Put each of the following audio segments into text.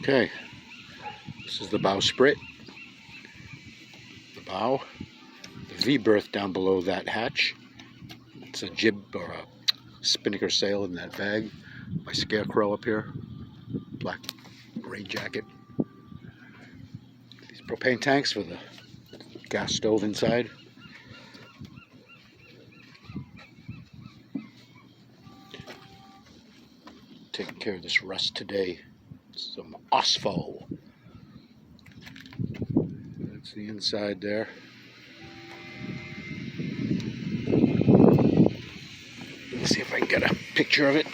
Okay, this is the bowsprit, the bow, the V-berth down below that hatch. It's a jib or a spinnaker sail in that bag. My scarecrow up here, black rain jacket. These propane tanks for the gas stove inside. Taking care of this rust today. Some asphalt. That's the inside there. Let's see if I can get a picture of it.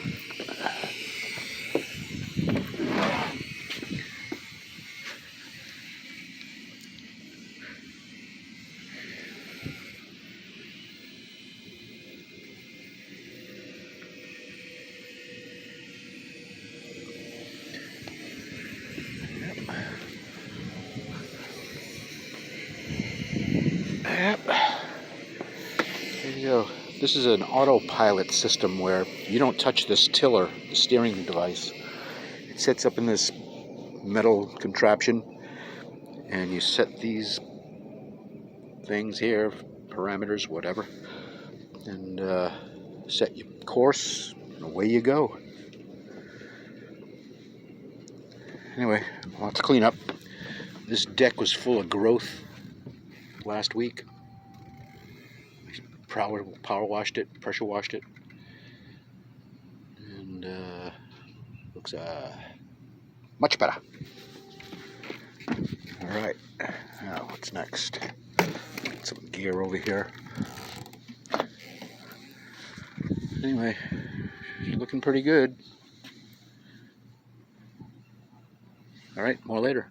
Yep. There you go. This is an autopilot system where you don't touch this tiller, the steering device. It sits up in this metal contraption, and you set these things here, parameters, whatever, and set your course, and away you go. Anyway, lots to clean up. This deck was full of growth last week. Power washed it, pressure washed it, and looks much better. All right, now what's next? Get some gear over here. Anyway, looking pretty good. All right, more later.